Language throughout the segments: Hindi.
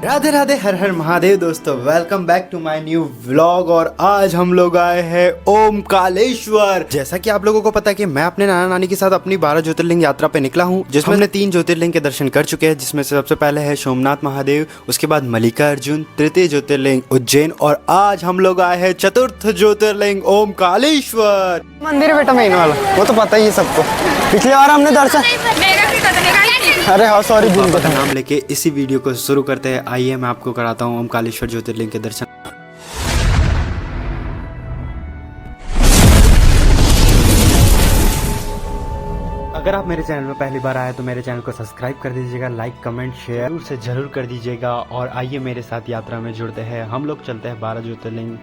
राधे राधे, हर हर महादेव दोस्तों, welcome back to my new vlog. और आज हम लोग आए हैं ओमकालेश्वर। जैसा कि आप लोगों को पता है कि मैं अपने नाना नानी के साथ अपनी 12 ज्योतिर्लिंग यात्रा पे निकला हूँ, जिसमें हमने 3 ज्योतिर्लिंग के दर्शन कर चुके हैं, जिसमें से सबसे पहले है सोमनाथ महादेव, उसके बाद मल्लिकार्जुन, तृतीय ज्योतिर्लिंग उज्जैन, और आज हम लोग आए हैं चतुर्थ ज्योतिर्लिंग ओमकालेश्वर मंदिर बेटा मेन वाला, वो तो पता ही है सबको। पिछली बार हमने दर्शन, अरे हाँ सॉरी भूल बाबा का नाम लेके इसी वीडियो को शुरू करते हैं। आइए मैं आपको कराता हूँ ओमकालेश्वर ज्योतिर्लिंग के दर्शन। अगर आप मेरे चैनल में पहली बार आए तो मेरे चैनल को सब्सक्राइब कर दीजिएगा, लाइक कमेंट शेयर जरूर कर दीजिएगा। और आइए मेरे साथ यात्रा में जुड़ते हैं। हम लोग चलते हैं 12 ज्योतिर्लिंग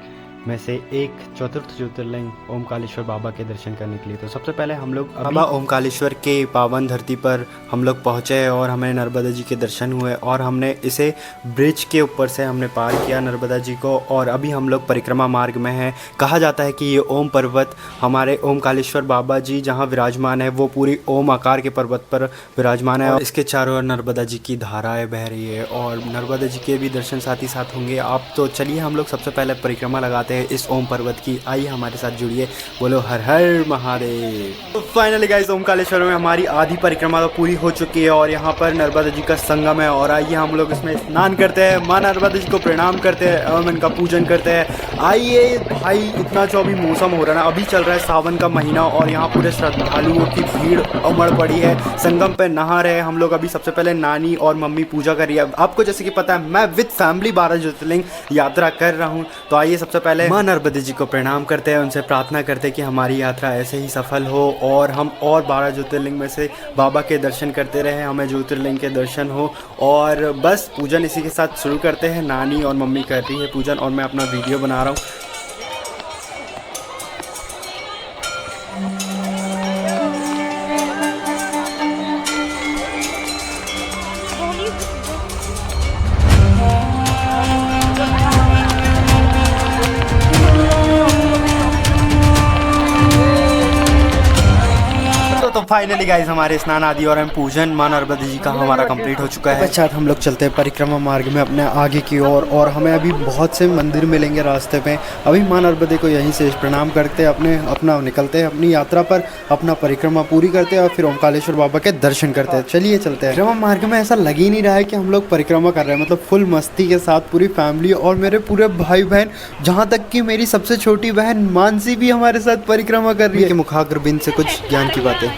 में से एक चतुर्थ ज्योतिर्लिंग ओमकालेश्वर बाबा के दर्शन करने के लिए। तो सबसे पहले हम लोग बाबा ओमकालेश्वर के पावन धरती पर हम लोग पहुँचे और हमें नर्मदा जी के दर्शन हुए, और हमने इसे ब्रिज के ऊपर से हमने पार किया नर्मदा जी को। और अभी हम लोग परिक्रमा मार्ग में हैं। कहा जाता है कि ये ओम पर्वत हमारे ओमकालेश्वर बाबा जी जहाँ विराजमान है वो पूरी ओम आकार के पर्वत पर विराजमान है, और इसके चारों ओर नर्मदा जी की धाराएँ बह रही है, और नर्मदा जी के भी दर्शन साथ ही साथ होंगे। आप तो चलिए हम लोग सबसे पहले परिक्रमा लगाते हैं इस ओम पर्वत की। आइए हमारे साथ जुड़िए, बोलो हर हर महादेव। तो फाइनली गाइस ओमकालेश्वर में हमारी आधी परिक्रमा तो पूरी हो चुकी है, और यहाँ पर नर्मदा जी का संगम है। और आइए हम लोग इसमें स्नान करते हैं, माँ नर्मदा जी को प्रणाम करते हैं एवं इनका पूजन करते हैं। आइए भाई, इतना जो अभी मौसम हो रहा है ना, अभी चल रहा है सावन का महीना, और यहाँ पूरे श्रद्धालुओं की भीड़ उमड़ पड़ी है। संगम पे नहा रहे हैं हम लोग। अभी सबसे पहले नानी और मम्मी पूजा कर रही है। आपको जैसे कि पता है मैं विद फैमिली 12 ज्योतिर्लिंग यात्रा कर रहा हूँ। तो आइए सबसे पहले माँ नर्मदा जी को प्रणाम करते हैं, उनसे प्रार्थना करते हैं कि हमारी यात्रा ऐसे ही सफल हो, और हम और 12 ज्योतिर्लिंग में से बाबा के दर्शन करते रहे, हमें ज्योतिर्लिंग के दर्शन हो। और बस पूजन इसी के साथ शुरू करते हैं। नानी और मम्मी कर रही है पूजन, और मैं अपना वीडियो बना रहा हूँ। तो फाइनली गाइस हमारे स्नान आदि और हम पूजन माँ नर्मदा जी का हमारा कंप्लीट हो चुका है। पश्चात हम लोग चलते हैं परिक्रमा मार्ग में अपने आगे की ओर, और हमें अभी बहुत से मंदिर मिलेंगे रास्ते में। अभी माँ नर्मदा को यहीं से प्रणाम करते हैं, अपना निकलते हैं अपनी यात्रा पर, अपना परिक्रमा पूरी करते हैं और फिर ओमकालेश्वर बाबा के दर्शन करते हैं। चलिए चलते हैं। परिक्रमा मार्ग में ऐसा लग ही नहीं रहा है कि हम लोग परिक्रमा कर रहे हैं, मतलब फुल मस्ती के साथ पूरी फैमिली और मेरे पूरे भाई बहन, जहाँ तक कि मेरी सबसे छोटी बहन मानसी भी हमारे साथ परिक्रमा कर रही है। मुखाग्र बिंद से कुछ ज्ञान की बातें।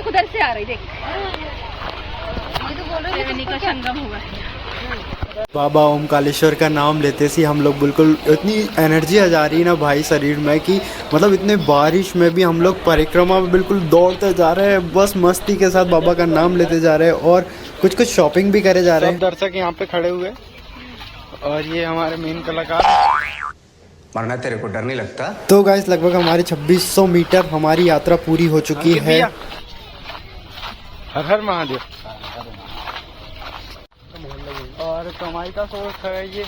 उधर से आ रही देख, ये तो बोलो त्रिवेणी का संगम हुआ है। बाबा ओमकालेश्वर का नाम लेते सी हम लोग बिल्कुल इतनी एनर्जी आ जा रही है ना भाई शरीर में, कि मतलब इतने बारिश में भी हम लोग परिक्रमा में बिल्कुल दौड़ते जा रहे हैं, बस मस्ती के साथ बाबा का नाम लेते जा रहे हैं, और कुछ कुछ शॉपिंग भी करे जा रहे हैं। दर्शक यहाँ पे खड़े हुए, और ये हमारे मेन कलाकार। मरना तेरे को डर नहीं लगता? तो गाइस लगभग हमारी 2600 मीटर हमारी यात्रा पूरी हो चुकी है। हर हर महादेव। और कमाई का सोर्स है ये।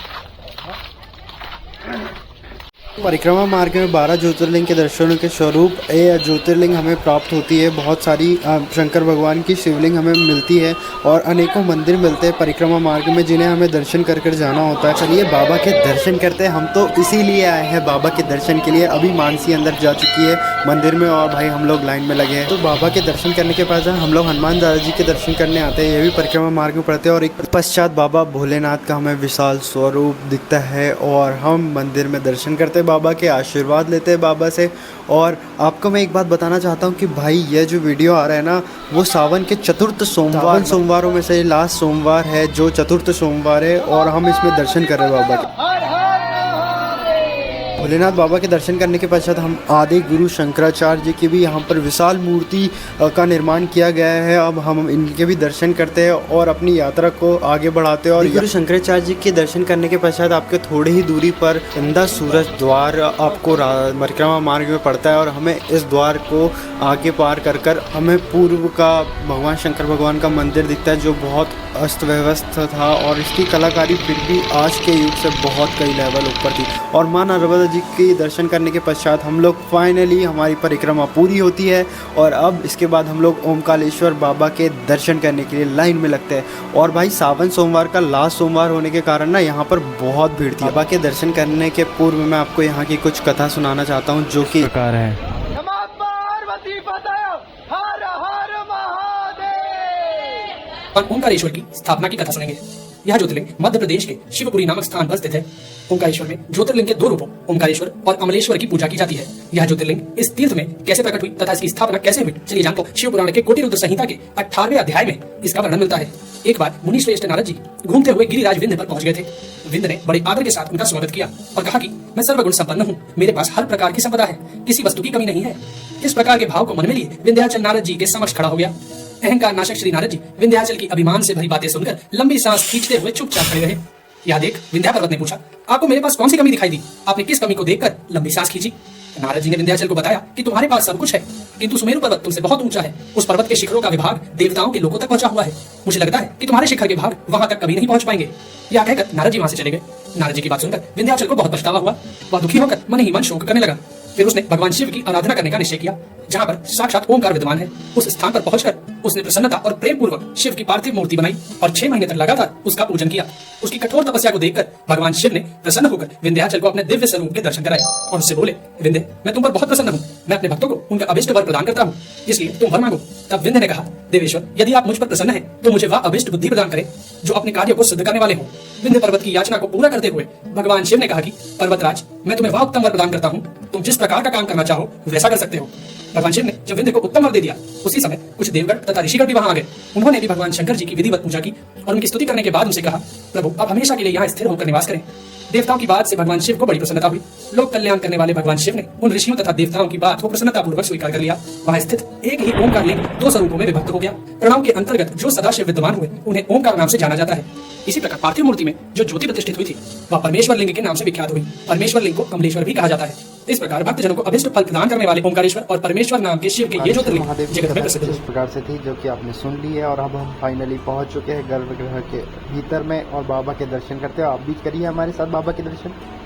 परिक्रमा मार्ग में 12 ज्योतिर्लिंग के दर्शनों के स्वरूप ये ज्योतिर्लिंग हमें प्राप्त होती है। बहुत सारी शंकर भगवान की शिवलिंग हमें मिलती है, और अनेकों मंदिर मिलते हैं परिक्रमा मार्ग में, जिन्हें हमें दर्शन कर कर जाना होता है। चलिए बाबा के दर्शन करते हैं। हम तो इसीलिए आए हैं बाबा के दर्शन के लिए। अभी मानसी अंदर जा चुकी है मंदिर में, और भाई हम लोग लाइन में लगे हैं। तो बाबा के दर्शन करने के बाद हम लोग हनुमान दादा जी के दर्शन करने आते हैं। ये भी परिक्रमा मार्ग में पड़ते हैं। और एक पश्चात बाबा भोलेनाथ का हमें विशाल स्वरूप दिखता है, और हम मंदिर में दर्शन करते हैं, बाबा के आशीर्वाद लेते हैं बाबा से। और आपको मैं एक बात बताना चाहता हूँ कि भाई ये जो वीडियो आ रहा है ना, वो सावन के चतुर्थ सोमवारों में से लास्ट सोमवार है, जो चतुर्थ सोमवार है, और हम इसमें दर्शन कर रहे हैं बाबा के। भोलेनाथ बाबा के दर्शन करने के पश्चात हम आदि गुरु शंकराचार्य जी की भी यहाँ पर विशाल मूर्ति का निर्माण किया गया है। अब हम इनके भी दर्शन करते हैं और अपनी यात्रा को आगे बढ़ाते हैं। और गुरु शंकराचार्य जी के दर्शन करने के पश्चात आपके थोड़ी ही दूरी पर इंदा सूरज द्वार आपको परिक्रमा मार्ग में पड़ता है, और हमें इस द्वार को आगे पार कर हमें पूर्व का भगवान शंकर भगवान का मंदिर दिखता है, जो बहुत अस्त व्यवस्थ था, और इसकी कलाकारी फिर भी आज के युग से बहुत कई लेवल ऊपर थी। और माँ नर्मदा जी के दर्शन करने के पश्चात हम लोग फाइनली हमारी परिक्रमा पूरी होती है और अब इसके बाद हम लोग ओमकारेश्वर बाबा के दर्शन करने के लिए लाइन में लगते हैं। और भाई सावन सोमवार का लास्ट सोमवार होने के कारण ना यहाँ पर बहुत भीड़ थी। बाबा के दर्शन करने के पूर्व मैं आपको यहाँ की कुछ कथा सुनाना चाहता हूँ जो कि प्रकार है। और ओमकारेश्वर की स्थापना की कथा सुनेंगे। यह ज्योतिर्लिंग मध्य प्रदेश के शिवपुरी नामक स्थान पर स्थित है। ओमकारेश्वर में ज्योतिर्लिंग के 2 रूपों ओमकारेश्वर और अमलेश्वर की पूजा की जाती है। यह ज्योतिर्लिंग इस तीर्थ में कैसे प्रकट हुई तथा इसकी स्थापना कैसे हुई, चलिए जानते हैं। शिव पुराण के कोटि रुद्र संहिता के 18वें अध्याय में इसका वर्णन मिलता है। एक बार मुनि श्रेष्ठ नारद जी घूमते हुए गिरिराज विंध्य पर पहुंच गए थे। विंध्य ने बड़े आदर के साथ उनका स्वागत किया और कहा कि मैं सर्वगुण संपन्न हूँ, मेरे पास हर प्रकार की संपदा है, किसी वस्तु की कमी नहीं है। इस प्रकार के भाव को मन में लिए विंध्याचल नारद जी के समक्ष खड़ा हो गया। अहंकार नाशक श्री नारद जी विंध्याचल की अभिमान से भरी बातें सुनकर लंबी सांस खींचते हुए चुपचाप खड़े रहे। यह देख विंध्या पर्वत ने पूछा, आपको मेरे पास कौन सी कमी दिखाई दी? आपने किस कमी को देखकर लंबी सांस खींची? नारद जी ने विंध्याचल को बताया कि तुम्हारे पास सब कुछ है, किंतु सुमेरु पर्वत तुमसे बहुत ऊंचा है। उस पर्वत के शिखरों का विभाग देवताओं के लोगों तक पहुंचा हुआ है। मुझे लगता है कि तुम्हारे शिखर के भाग वहां तक कभी नहीं पहुंच पाएंगे। यह कहकर नारद जी वहां से चले गए। नारद जी की बात सुनकर विंध्याचल को बहुत पछतावा हुआ। वह दुखी होकर मन ही मन शोक करने लगा। फिर उसने भगवान शिव की आराधना करने का निश्चय किया, जहाँ पर साक्षात ओमकार विद्यमान है। उस स्थान पर पहुंचकर उसने प्रसन्नता और प्रेम पूर्वक शिव की पार्थिव मूर्ति बनाई और 6 महीने तक लगातार उसका पूजन किया। उसकी कठोर तपस्या को देखकर भगवान शिव ने प्रसन्न होकर विंध्याचल को अपने दिव्य स्वरूप के दर्शन कराए और उससे बोले, विंध्य, मैं तुम पर बहुत प्रसन्न हूँ। मैं अपने भक्तों को उनका अभिष्ट वर प्रदान करता हूँ, इसलिए तुम वर मांगो। तब विंध्य ने कहा, देवेश्वर, यदि आप मुझ पर प्रसन्न हैं तो मुझे वह अभिष्ट बुद्धि प्रदान करें जो अपने कार्य को सिद्ध करने वाले हों। विंध्य पर्वत की याचना को पूरा करते हुए भगवान शिव ने कहा कि पर्वतराज, मैं तुम्हें वह उत्तम वर प्रदान करता हूँ, तुम जिस प्रकार का काम करना चाहो वैसा कर सकते हो। भगवान शिव ने जब विंध्य को उत्तम वर दे दिया, उसी समय कुछ देवगण तथा ऋषिगण भी वहां आ गए। उन्होंने भी भगवान शंकर जी की विधिवत पूजा की और उनकी स्तुति करने के बाद उनसे कहा, प्रभु, आप हमेशा के लिए यहाँ स्थिर होकर निवास करें। देवताओं की बात से भगवान शिव को बड़ी प्रसन्नता हुई। लोक कल्याण करने वाले भगवान शिव ने उन ऋषियों तथा देवताओं की बात को प्रसन्नता पूर्वक स्वीकार कर लिया। वहां स्थित एक ही ओमकार लिंग 2 स्वरूपों में विभक्त हो गया। प्रणव के अंतर्गत जो सदाशिव विद्यमान हुए उन्हें ओमकार नाम से जाना जाता है। इसी प्रकार पार्थिव मूर्ति में जो ज्योति प्रतिष्ठित हुई थी वह परमेश्वर लिंग के नाम से विख्यात हुई। परमेश्वर लिंग को कमलेश्वर भी कहा जाता है। इस प्रकार भक्तजनों को अभिष्ट फल प्रदान करने वाले ओमकारेश्वर और परमेश्वर नाम के शिव के ये ज्योतिर्लिंग जगत में प्रसिद्ध इस प्रकार से थी जो कि आपने सुन ली है। और अब हम फाइनली पहुंच चुके हैं गर्भगृह के भीतर में और बाबा के दर्शन करते हैं। आप भी करिए हमारे साथ बाबा के दर्शन।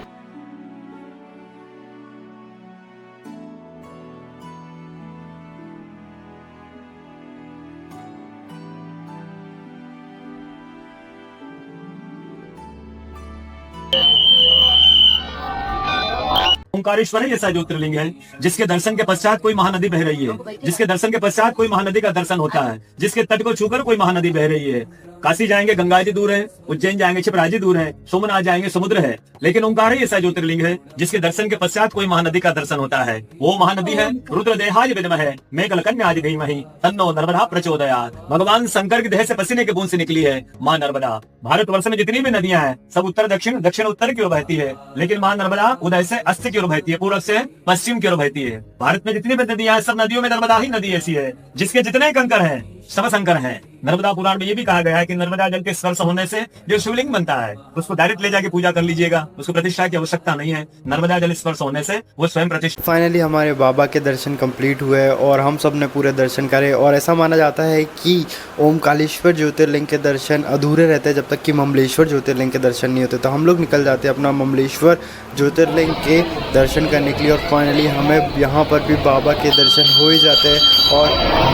ओमकारेश्वर ही ऐसा ज्योतिर्लिंग है जिसके दर्शन के पश्चात कोई महानदी बह रही है, जिसके दर्शन के पश्चात कोई महानदी का दर्शन होता है, जिसके तट को छूकर कोई महानदी बह रही है। काशी जाएंगे गंगा जी दूर है, उज्जैन जाएंगे क्षिप्रा जी दूर है, सोमनाथ जाएंगे समुद्र है, लेकिन ओमकार ही ऐसा ज्योतिर्लिंग है जिसके दर्शन के पश्चात कोई महानदी का दर्शन होता है। वो महानदी है रुद्रदेहाय विद्महे मेघलकन्याय धीमहि तन्नो नर्मदा प्रचोदयात्। भगवान शंकर के देह से पसीने के बूंद से निकली है माँ नर्मदा। भारतवर्ष में जितनी भी नदियां हैं सब उत्तर दक्षिण दक्षिण उत्तर की ओर बहती है, लेकिन माँ नर्मदा उदय से अस्त की ओर बहती है, पूर्व से पश्चिम की ओर बहती है। भारत में जितनी भी नदियां हैं सब नदियों में नर्मदा ही नदी ऐसी है जिसके जितने कंकर हैं सब शंकर हैं। नर्मदा पुराण में ये भी कहा गया है कि नर्मदा जल के स्पर्श होने से जो शिवलिंग बनता है उसको डायरेक्ट ले जाके पूजा कर लीजिएगा, उसको प्रतिष्ठा की आवश्यकता नहीं है। नर्मदा जल स्पर्श होने से वो स्वयं प्रतिष्ठा। फाइनली हमारे बाबा के दर्शन कंप्लीट हुए और हम सब ने पूरे दर्शन करे। और ऐसा माना जाता है कि ओमकारेश्वर ज्योतिर्लिंग के दर्शन अधूरे रहते हैं जब तक कि ममलेश्वर ज्योतिर्लिंग के दर्शन नहीं होते। तो हम लोग निकल जाते हैं अपना ममलेश्वर ज्योतिर्लिंग के दर्शन करने के लिए और फाइनली हमें यहाँ पर भी बाबा के दर्शन हो ही जाते हैं। और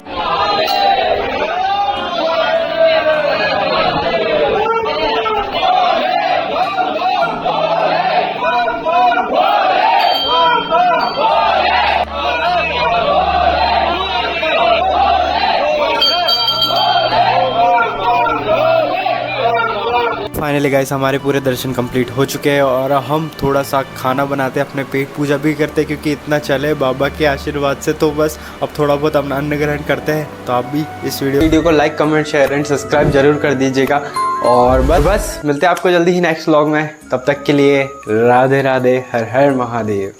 फाइनली गाइस हमारे पूरे दर्शन कंप्लीट हो चुके हैं और हम थोड़ा सा खाना बनाते हैं, अपने पेट पूजा भी करते हैं क्योंकि इतना चले बाबा के आशीर्वाद से। तो बस अब थोड़ा बहुत अपना अन्न ग्रहण करते हैं। तो आप भी इस वीडियो को like comment share and subscribe जरूर कर दीजिएगा। और बस मिलते हैं आपको जल्दी ही नेक्स्ट व्लॉग में। तब तक के लिए राधे राधे, हर हर महादेव।